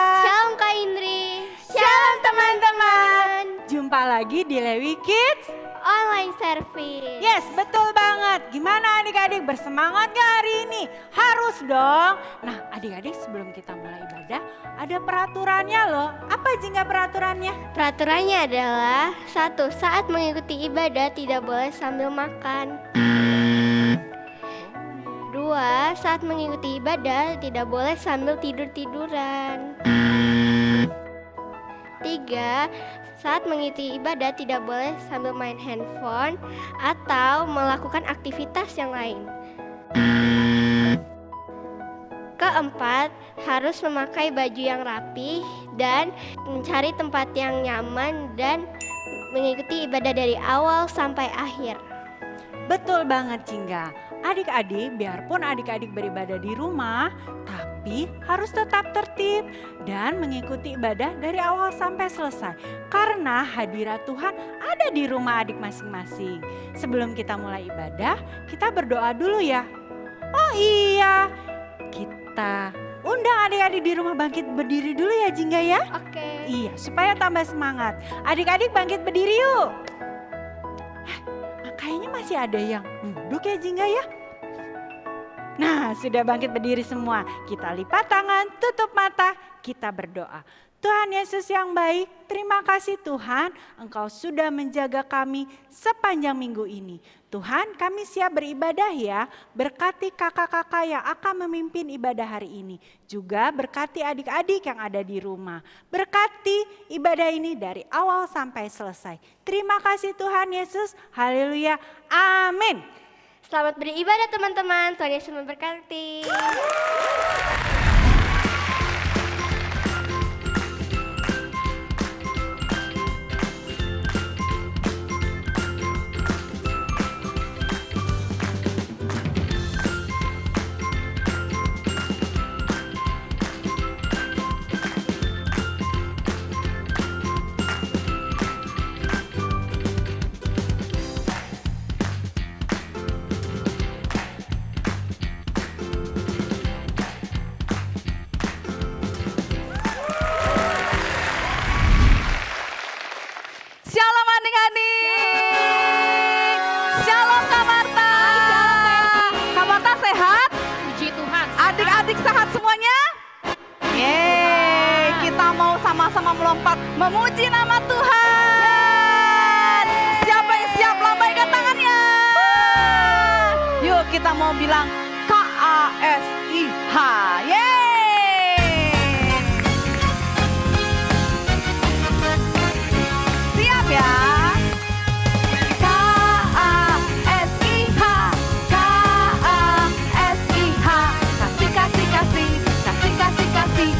Shalom Kak Indri. Shalom teman-teman. Jumpa lagi di Lewi Kids Online Service. Yes, betul banget. Gimana adik-adik, bersemangat gak hari ini? Harus dong. Nah adik-adik, sebelum kita mulai ibadah ada peraturannya loh. Apa Jingga peraturannya? Peraturannya adalah 1. Saat mengikuti ibadah tidak boleh sambil makan. 2. Saat mengikuti ibadah tidak boleh sambil tidur-tiduran. 3. Saat mengikuti ibadah tidak boleh sambil main handphone atau melakukan aktivitas yang lain. 4. Harus memakai baju yang rapi dan mencari tempat yang nyaman dan mengikuti ibadah dari awal sampai akhir. Betul banget Jingga. Adik-adik, biarpun adik-adik beribadah di rumah, tapi harus tetap tertib dan mengikuti ibadah dari awal sampai selesai. Karena hadirat Tuhan ada di rumah adik masing-masing. Sebelum kita mulai ibadah, kita berdoa dulu ya. Oh iya, kita undang adik-adik di rumah bangkit berdiri dulu ya Jingga ya. Oke. Iya, supaya tambah semangat. Adik-adik bangkit berdiri yuk. Kayaknya masih ada yang duduk ya Jingga ya. Nah sudah bangkit berdiri semua. Kita lipat tangan, tutup mata, kita berdoa. Tuhan Yesus yang baik, terima kasih Tuhan, Engkau sudah menjaga kami sepanjang minggu ini. Tuhan, kami siap beribadah ya. Berkati kakak-kakak yang akan memimpin ibadah hari ini. Juga berkati adik-adik yang ada di rumah. Berkati ibadah ini dari awal sampai selesai. Terima kasih Tuhan Yesus. Haleluya. Amin. Selamat beribadah teman-teman. Tuhan Yesus memberkati. Shalom adik-adik. Shalom Kak Marta. Kak Marta sehat? Puji Tuhan. Adik-adik sehat semuanya? Yeay, kita mau sama-sama melompat memuji nama Tuhan. Siapa yang siap, lambaikan tangannya. Yuk kita mau bilang KASIH. Yeay. Siap ya. KASIH, KASIH. Kasih, kasih, kasih, kasih, kasih, kasih, kasih.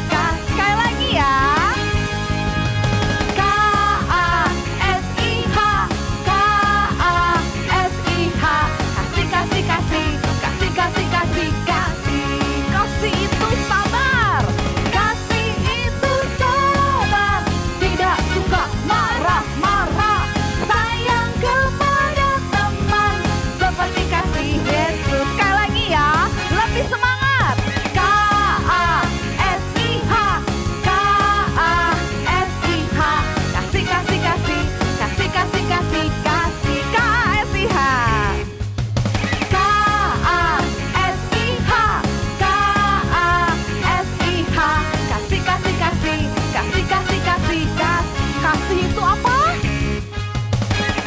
Sekali lagi ya. KASIH, KASIH. Kasih, kasih, kasih, kasih, kasih, kasih, kasih. Kasih itu sabar. Kasih itu sabar. Tidak suka marah-marah. Sayang kepada teman. Seperti kasih Yesus. Sekali lagi ya. Lebih semangat. KASIH, KASIH. Kasih, kasih, kasih. Kasih, kasih, kasih, kasih. KASIH. KASIH, KASIH. Kasih, kasih, kasih. Kasih, kasih, kasih, kasih. Kasih itu apa?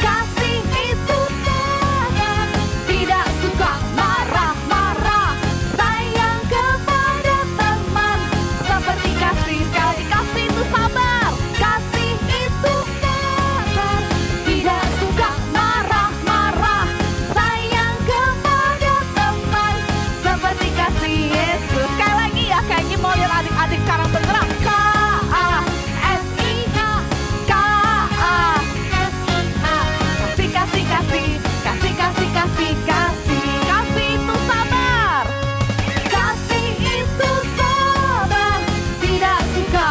Kasih itu sabar, tidak suka marah-marah. Sayang kepada teman, seperti kasih. Sekali kasih itu sabar. Kasih itu sabar, tidak suka marah-marah. Sayang kepada teman, seperti kasih Yesus. Sekali lagi ya, kayaknya mau lihat adik-adik sekarang bergerak. KASIH, KASIH. Kasih, kasih, kasih, kasih, kasih, kasih, kasih. Kasih itu sabar. Kasih itu sabar, tidak suka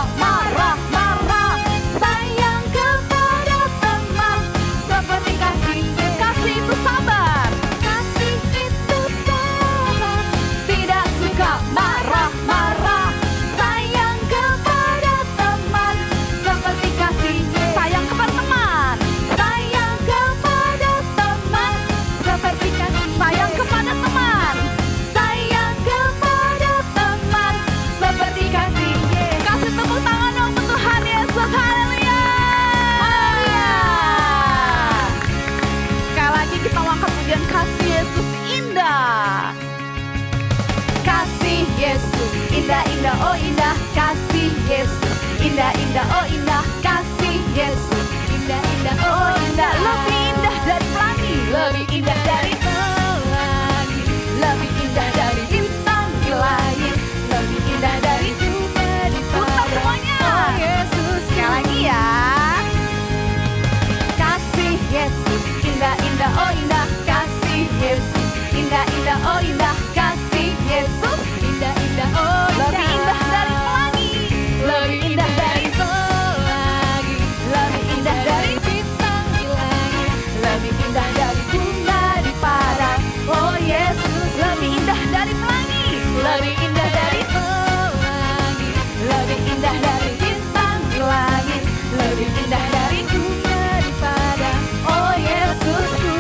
indah dari bintang di langit, lebih indah dari bunga di padang. Oh Yesusku.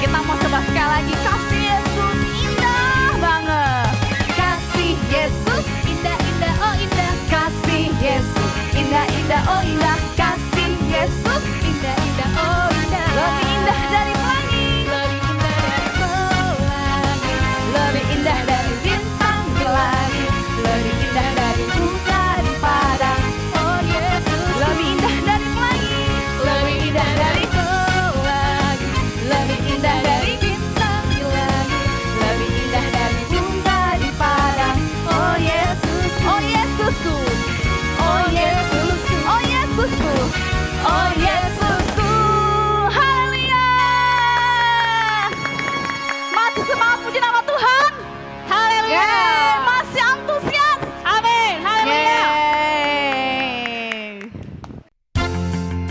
Kita mau coba sekali lagi. Kasih Yesus indah banget. Kasih Yesus indah indah oh indah. Kasih Yesus indah indah oh indah. Kasih Yesus indah indah oh indah. Lebih indah dari pelangi, lebih indah dari pelangi, lebih indah dari bintang di langit, lebih indah dari bunga di padang. Oh Yesus. Lebih indah dari pelangi, lebih indah dari pelangi, lebih indah dari bintang di langit, lebih indah dari bunga di padang. Oh Yesus, oh Yesusku, oh Yesusku, oh Yesusku, oh Yesusku. Haleluya. Masih semangat puji nama Tuhan. Haleluya. Masih antusias. Amin. Haleluya.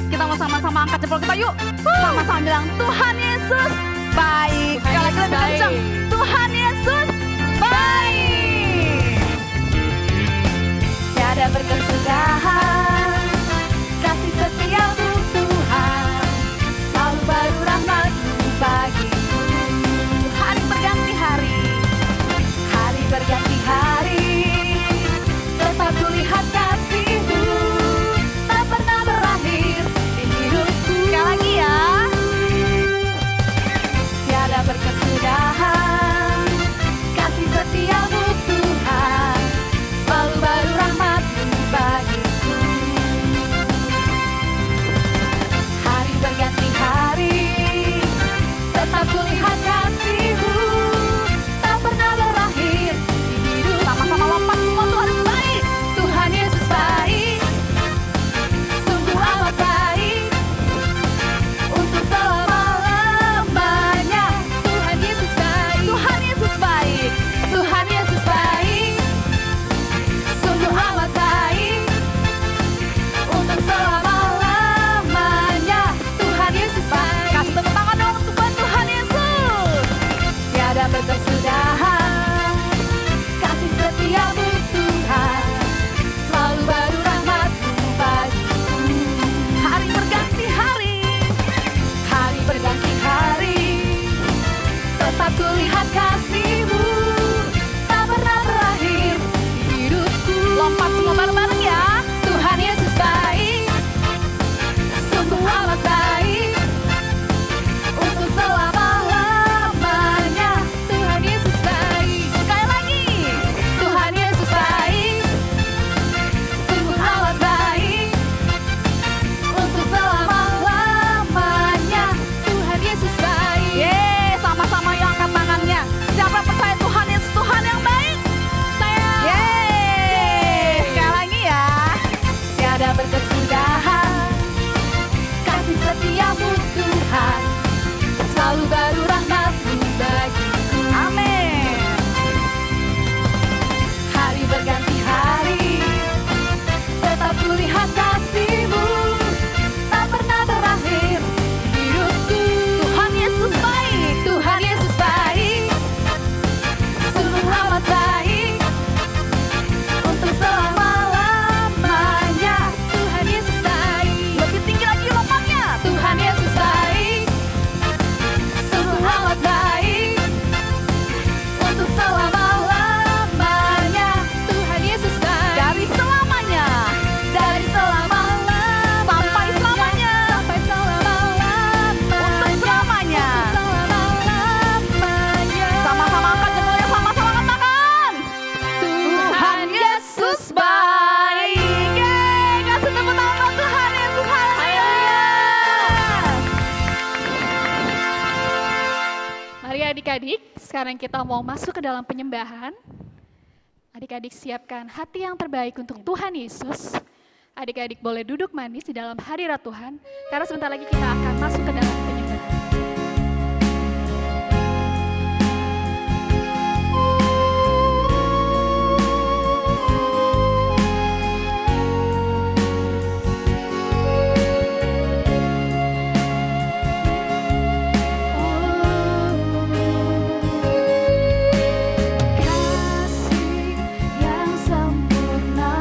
Kita mau sama-sama angkat jempol kita yuk. Sama-sama bilang Tuhan Yesus baik. Sekali lagi lebih kencang. Tuhan Yesus baik. Tiada berkesudahan kasih setiamu Tuhan, selalu baru rahmat-Mu bagiku. Hari berganti hari, hari berganti hari, tetap kulihat kasih-Mu, tak pernah berakhir di hidupku. Sekali lagi ya. Tiada berkesudahan kasih setiamu Tuhan, selalu baru rahmat-Mu bagiku. Hari berganti hari, tetap kulihat kasih-Mu, tak pernah berakhir di hidup. Sama-sama lompat semua. Tuhan Yesus baik. Tuhan Yesus baik, sungguh amat baik, untuk selama-lamanya. Tuhan Yesus baik, Tuhan Yesus baik, Tuhan Yesus baik, sungguh amat baik, untuk selama-lamanya. Tuhan Yesus baik. Kasih tepuk tangan dong untuk buat Tuhan Yesus. Tiada berkesudahan kasih setiamu Tuhan, selalu baru rahmat-Mu bagiku. Hari berganti hari, hari berganti hari, tetap kulihat kasih-Mu, tak pernah berakhir di hidupku. Lompat semua bareng-bareng ya. Tuhan Yesus baik, sungguh amat baik, untuk selama-lamanya. Tuhan Yesus baik. Sekali lagi. Tuhan Yesus baik, sungguh amat baik, untuk selama-lamanya. Tuhan Yesus baik. Yeay, sama-sama yuk angkat tangannya. Siapa yang percaya Tuhan Yesus Tuhan yang baik? Saya. Yeay. Sekali lagi ya. Tiada berkesudahan kasih setiamu Tuhan, selalu baru rahmat-Mu bagiku. Amin. Hari berganti hari, tetap kulihat kasih-Mu, tak pernah berakhir di hidupku. Tuhan Yesus baik, Tuhan Yesus baik, sungguh amat baik, untuk selama-lamanya. Tuhan Yesus baik. Lebih tinggi lagi lompatnya. Tuhan Yesus baik, sungguh amat baik, untuk selama-lamanya. Tuhan Yesus baik. Dari selamanya, dari selama-lamanya, sampai selamanya, sampai selama-lamanya, untuk selamanya, selama-lamanya. Sama-sama angkat jempolnya, sama-sama angkat tangan. Tuhan Yesus baik. Yeay, kasih tepuk tangan buat Tuhan Yesus. Haleluya. Mari adik-adik, sekarang kita mau masuk ke dalam penyembahan. Adik-adik siapkan hati yang terbaik untuk Tuhan Yesus. Adik-adik boleh duduk manis di dalam hadirat Tuhan, karena sebentar lagi kita akan masuk ke dalam penyembahan. Kasih yang sempurna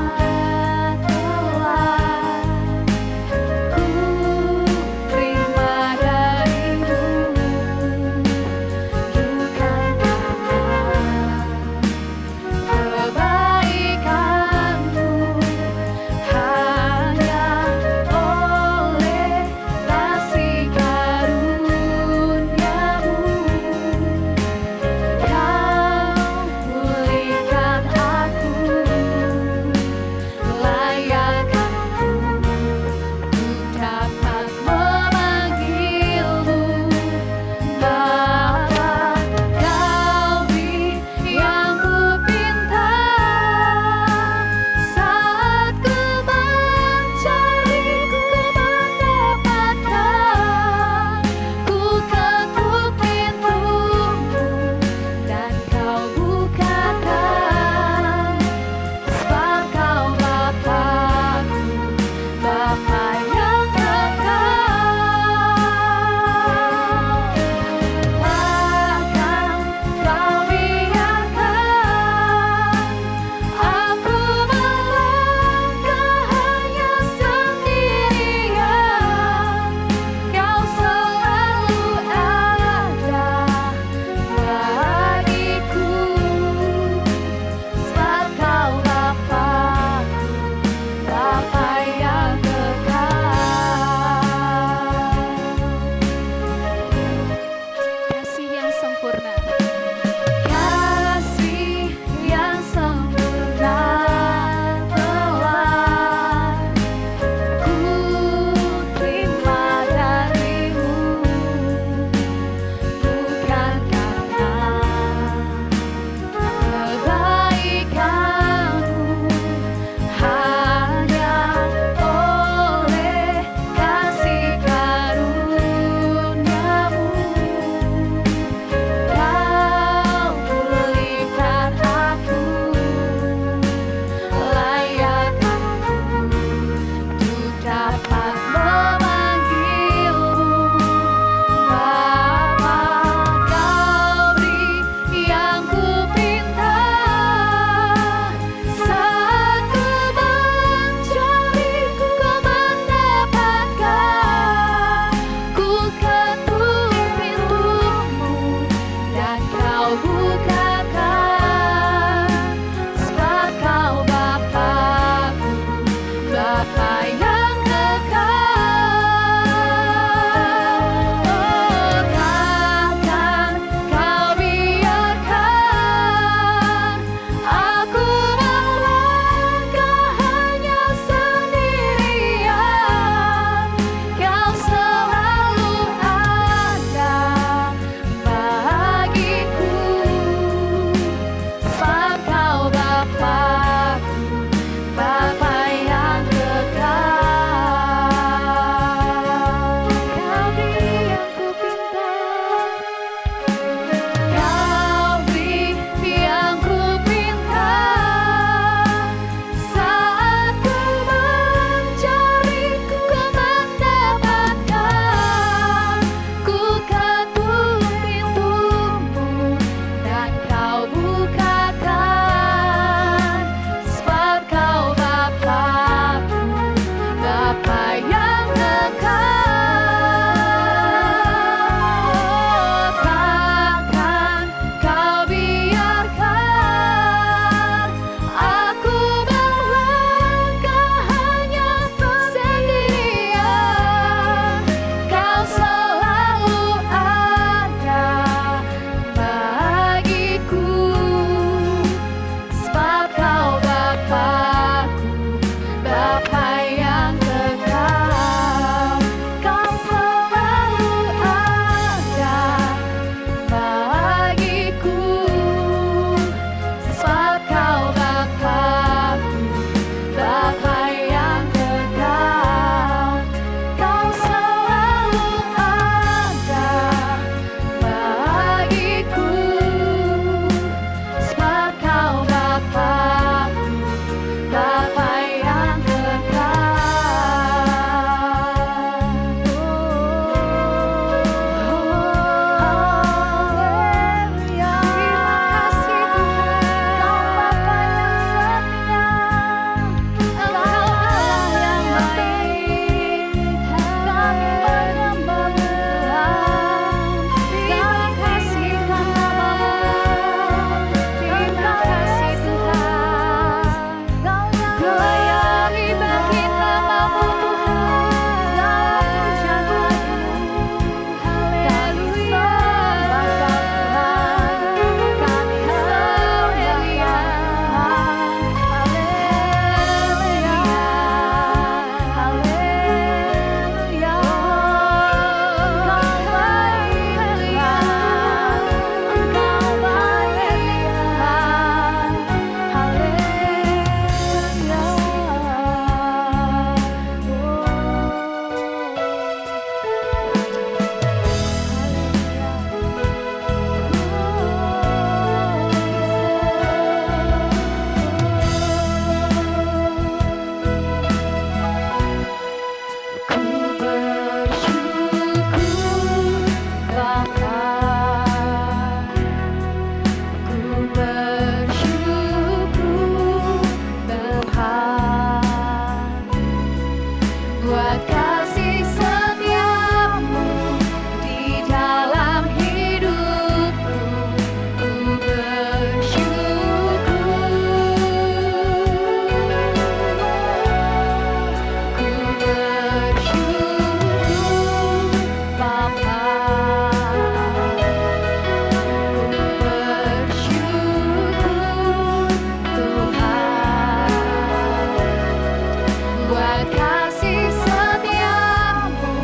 buat kasih setiamu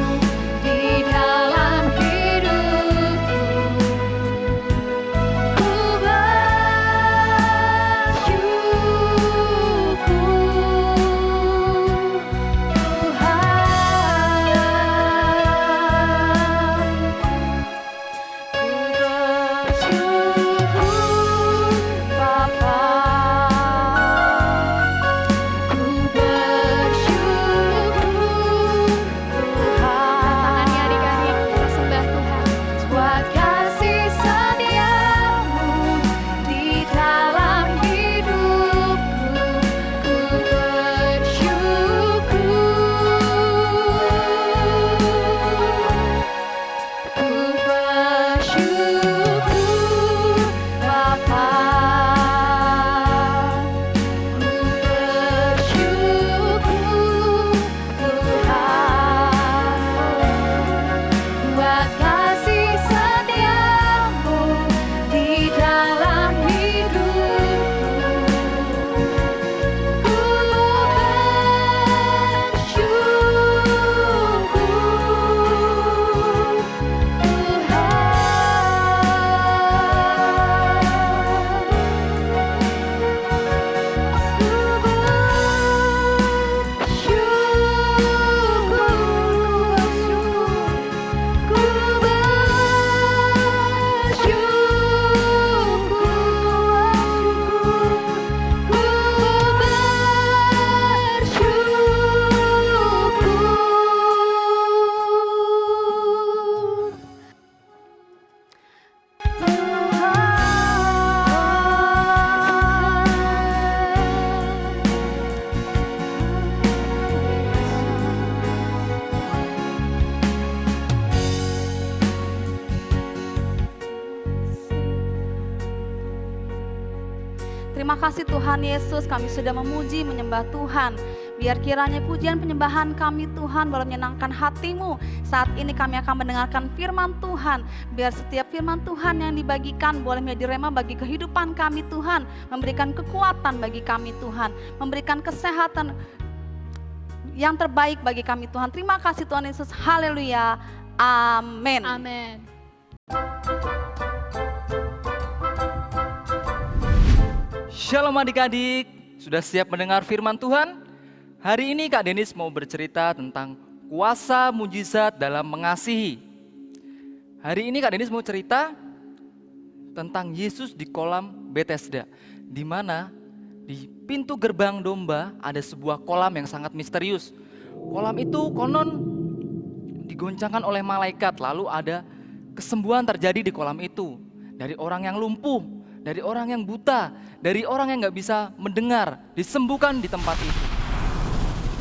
di dalam hidupku. Ku bersyukur Tangannya adik-adik, kita sembah Tuhan. buat kasih setiamu di dalam hidupku. Ku bersyukur Bapa. Ku bersyukur Tuhan buat kasih setiamu di dalam hidupku. Ku bersyukur Terima kasih Tuhan Yesus, kami sudah memuji, menyembah Tuhan. Biar kiranya pujian penyembahan kami Tuhan boleh menyenangkan hati-Mu. Saat ini kami akan mendengarkan firman Tuhan. Biar setiap firman Tuhan yang dibagikan boleh menjadi rema bagi kehidupan kami Tuhan. Memberikan kekuatan bagi kami Tuhan. Memberikan kesehatan yang terbaik bagi kami Tuhan. Terima kasih Tuhan Yesus, haleluya, amin. Amin. Shalom adik-adik, sudah siap mendengar firman Tuhan? Hari ini Kak Denis mau bercerita tentang kuasa mujizat dalam mengasihi. Hari ini Kak Denis mau cerita tentang Yesus di kolam Bethesda, di mana di pintu gerbang domba ada sebuah kolam yang sangat misterius. Kolam itu konon digoncangkan oleh malaikat, lalu ada kesembuhan terjadi di kolam itu. Dari orang yang lumpuh, dari orang yang buta, dari orang yang gak bisa mendengar, disembuhkan di tempat itu.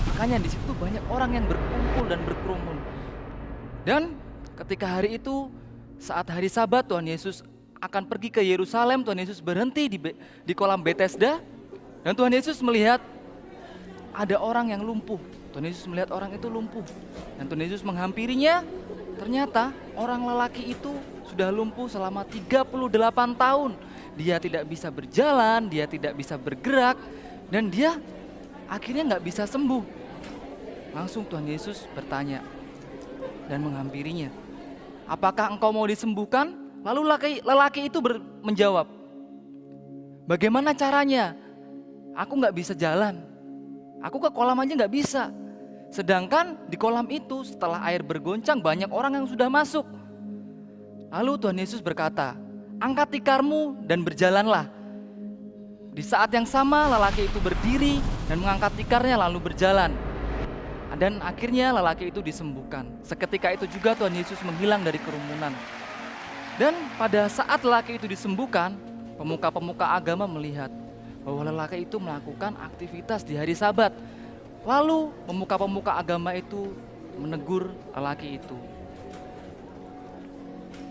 Makanya di situ banyak orang yang berkumpul dan berkerumun. Dan ketika hari itu, saat hari Sabat, Tuhan Yesus akan pergi ke Yerusalem. Tuhan Yesus berhenti di kolam Bethesda, dan Tuhan Yesus melihat ada orang yang lumpuh. Tuhan Yesus melihat orang itu lumpuh, dan Tuhan Yesus menghampirinya. Ternyata orang lelaki itu sudah lumpuh selama 38 tahun. Dia tidak bisa berjalan, dia tidak bisa bergerak, dan dia akhirnya nggak bisa sembuh. Langsung Tuhan Yesus bertanya dan menghampirinya, apakah engkau mau disembuhkan? Lalu lelaki itu menjawab, bagaimana caranya? Aku nggak bisa jalan, aku ke kolam aja nggak bisa. Sedangkan di kolam itu setelah air bergoncang banyak orang yang sudah masuk. Lalu Tuhan Yesus berkata, angkat tikarmu dan berjalanlah. Di saat yang sama lelaki itu berdiri dan mengangkat tikarnya lalu berjalan. Dan akhirnya lelaki itu disembuhkan. Seketika itu juga Tuhan Yesus menghilang dari kerumunan. Dan pada saat lelaki itu disembuhkan, pemuka-pemuka agama melihat bahwa lelaki itu melakukan aktivitas di hari Sabat. Lalu pemuka-pemuka agama itu menegur lelaki itu.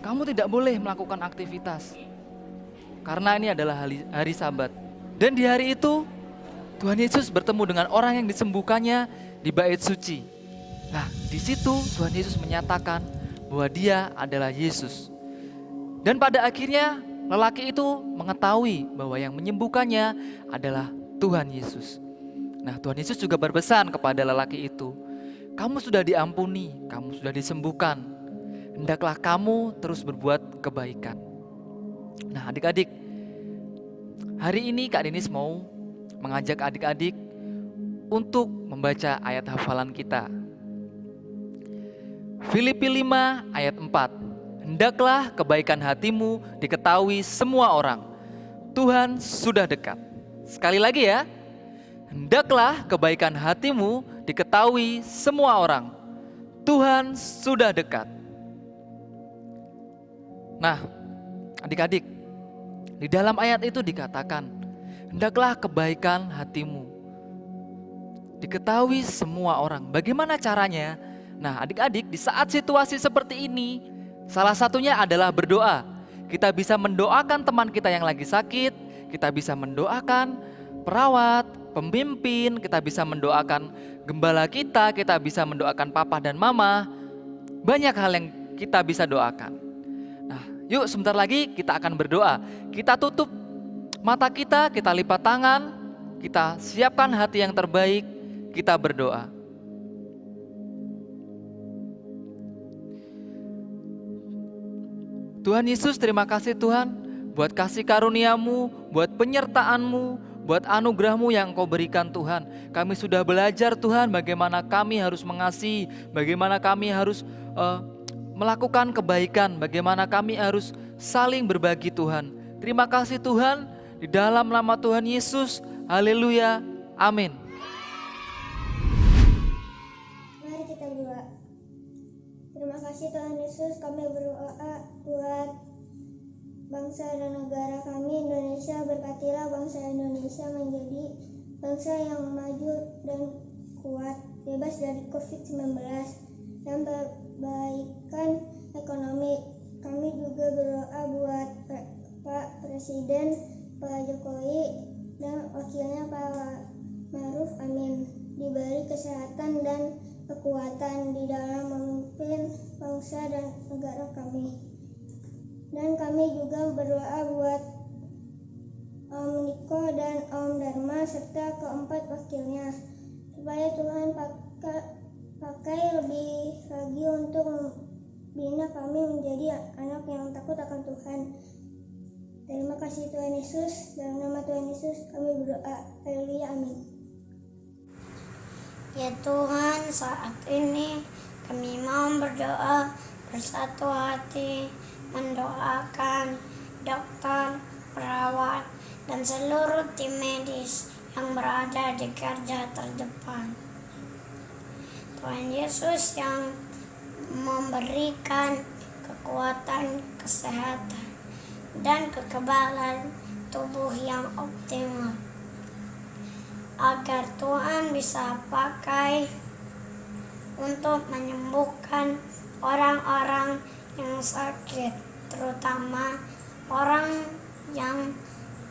Kamu tidak boleh melakukan aktivitas karena ini adalah hari Sabat. Dan di hari itu Tuhan Yesus bertemu dengan orang yang disembuhkannya di bait suci. Nah, di situ Tuhan Yesus menyatakan bahwa Dia adalah Yesus. Dan pada akhirnya lelaki itu mengetahui bahwa yang menyembuhkannya adalah Tuhan Yesus. Nah, Tuhan Yesus juga berpesan kepada lelaki itu, kamu sudah diampuni, kamu sudah disembuhkan. Hendaklah kamu terus berbuat kebaikan. Nah, adik-adik, hari ini Kak Denis mau mengajak adik-adik untuk membaca ayat hafalan kita. Filipi 5 ayat 4. Hendaklah kebaikan hatimu diketahui semua orang. Tuhan sudah dekat. Sekali lagi ya. Hendaklah kebaikan hatimu diketahui semua orang. Tuhan sudah dekat. Nah, adik-adik, di dalam ayat itu dikatakan, hendaklah kebaikan hatimu diketahui semua orang. Bagaimana caranya? Nah, adik-adik, di saat situasi seperti ini, salah satunya adalah berdoa. Kita bisa mendoakan teman kita yang lagi sakit, kita bisa mendoakan perawat, pemimpin, kita bisa mendoakan gembala kita bisa mendoakan papa dan mama. Banyak hal yang kita bisa doakan. Nah, yuk sebentar lagi kita akan berdoa. Kita tutup mata kita lipat tangan, kita siapkan hati yang terbaik, kita berdoa. Tuhan Yesus, terima kasih Tuhan buat kasih karunia-Mu, buat penyertaan-Mu, buat anugerah-Mu yang Kau berikan Tuhan. Kami sudah belajar Tuhan bagaimana kami harus mengasihi, bagaimana kami harus melakukan kebaikan, bagaimana kami harus saling berbagi Tuhan. Terima kasih Tuhan, di dalam nama Tuhan Yesus, haleluya, amin. Mari kita berdoa. Terima kasih Tuhan Yesus, kami berdoa buat bangsa dan negara kami Indonesia. Berkatilah bangsa Indonesia menjadi bangsa yang maju dan kuat, bebas dari COVID-19 dan perbaikan ekonomi. Kami juga berdoa buat Pak Presiden, Pak Jokowi dan wakilnya Pak Maruf, amin. Diberi kesehatan dan kekuatan di dalam memimpin bangsa dan negara kami. Dan kami juga berdoa buat Om Niko dan Om Dharma serta keempat wakilnya, supaya Tuhan pakai lebih lagi untuk membina kami menjadi anak yang takut akan Tuhan. Terima kasih Tuhan Yesus, dalam nama Tuhan Yesus kami berdoa. Haleluya, amin. Ya Tuhan, saat ini kami mau berdoa bersatu hati, mendoakan dokter, perawat, dan seluruh tim medis yang berada di garda terdepan. Tuhan Yesus yang memberikan kekuatan, kesehatan, dan kekebalan tubuh yang optimal, agar Tuhan bisa pakai untuk menyembuhkan orang-orang yang sakit, terutama orang yang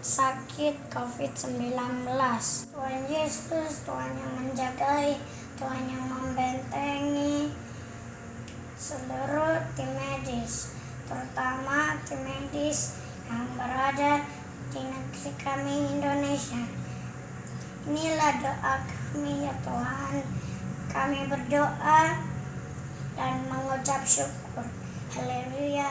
sakit COVID-19. Tuhan Yesus, Tuhan yang menjagai, Tuhan yang membentengi seluruh tim medis, terutama tim medis yang berada di negeri kami Indonesia. Inilah doa kami ya Tuhan. Kami berdoa dan mengucap syukur. Haleluya.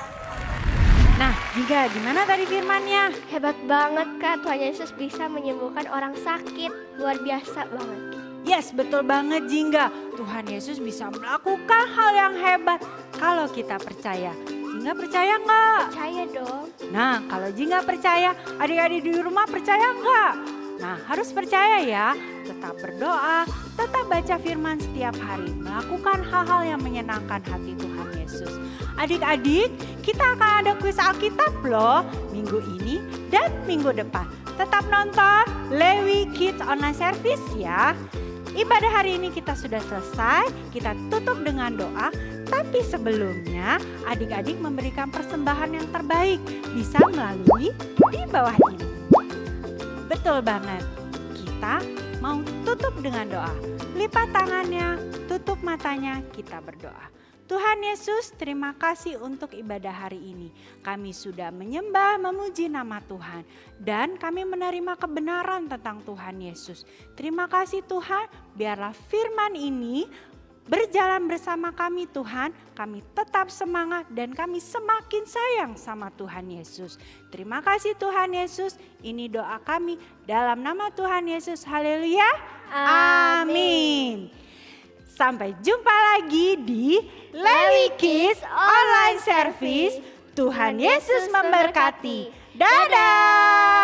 Nah, Jingga, gimana tadi firmannya? Hebat banget Kak, Tuhan Yesus bisa menyembuhkan orang sakit. Luar biasa banget. Yes, betul banget Jingga. Tuhan Yesus bisa melakukan hal yang hebat kalau kita percaya. Jingga percaya nggak? Percaya dong. Nah, kalau Jingga percaya, adik-adik di rumah percaya nggak? Nah, harus percaya ya. Tetap berdoa, tetap baca firman setiap hari. Melakukan hal-hal yang menyenangkan hati Tuhan Yesus. Adik-adik, kita akan ada kuis Alkitab loh minggu ini dan minggu depan. Tetap nonton Lewi Kids Online Service ya. Ibadah hari ini kita sudah selesai, kita tutup dengan doa. Tapi sebelumnya adik-adik memberikan persembahan yang terbaik, bisa melalui di bawah ini. Betul banget, kita mau tutup dengan doa. Lipat tangannya, tutup matanya, kita berdoa. Tuhan Yesus, terima kasih untuk ibadah hari ini. Kami sudah menyembah, memuji nama Tuhan. Dan kami menerima kebenaran tentang Tuhan Yesus. Terima kasih Tuhan, biarlah firman ini berjalan bersama kami Tuhan. Kami tetap semangat dan kami semakin sayang sama Tuhan Yesus. Terima kasih Tuhan Yesus, ini doa kami dalam nama Tuhan Yesus. Haleluya. Amin. Sampai jumpa lagi di Lewi Kids Online Service. Tuhan Yesus memberkati. Dadah.